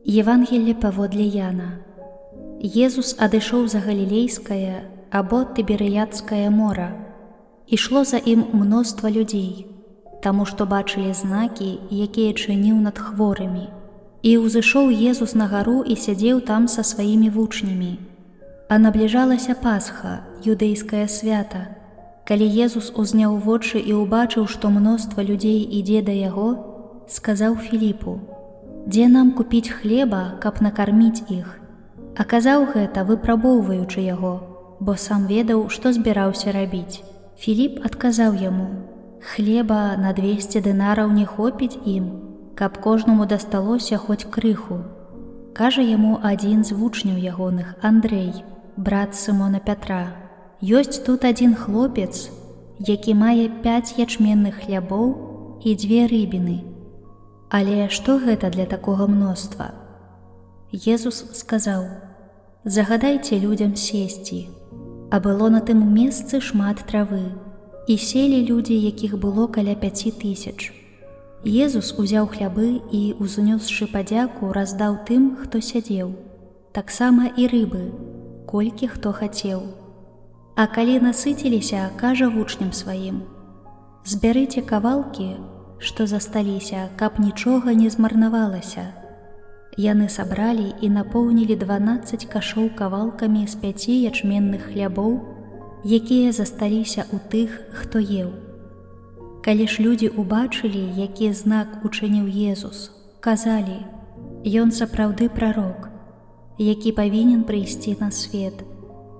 Евангелле паводле Яна. Езус адышоў за Галілейскае або Тыберыядскае мора. Ішло за ім мноства людзей, таму што бачылі знакі, якія чыніў над хворымі. І ўзышоў Езус на гару і сядзеў там са сваімі вучнямі. А набліжалася Пасха, юдэйскае свята. Калі Езус узняў вочы і ўбачыў, што мноства людзей ідзе да яго, сказаў Філіпу: «Дзе нам купіць хлеба, каб накарміць іх?» А казаў гэта, выпрабоўваючы яго, бо сам ведаў, што збіраўся рабіць. Філіп адказаў яму: «Хлеба на 200 дынараў не хопіць ім, каб кожнаму дасталося хоць крыху». Кажа яму адзін з вучняў ягоных, Андрэй, брат Сымона Пятра: «Ёсць тут адзін хлопец, які мае 5 ячменных хлябоў і 2 рыбіны. Але што гэта для такога мноства?» Езус сказаў: «Загадайце людзям сесці». А было на тым месцы шмат травы, і селі людзі, якіх было каля 5000. Езус узяў хлябы і, узнёсшы падзяку, раздаў тым, хто сядзеў. Таксама і рыбы, колькі хто хацеў. А калі насыціліся, кажа вучням сваім: «Збярыце кавалкі, што засталіся, каб нічога не змарнавалася». Яны сабралі і напоўнілі 12 кашоў кавалкамі з 5 ячменных хлябоў, якія засталіся ў тых, хто еў. Калі ж людзі ўбачылі, які знак учыніў Езус, казалі: «Ён сапраўды прарок, які павінен прыйсці на свет».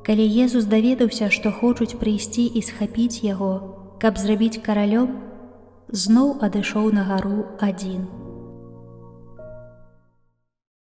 Калі Езус даведаўся, што хочуць прыйсці і схапіць яго, каб зрабіць каралём, зноў адышоў на гару адзін.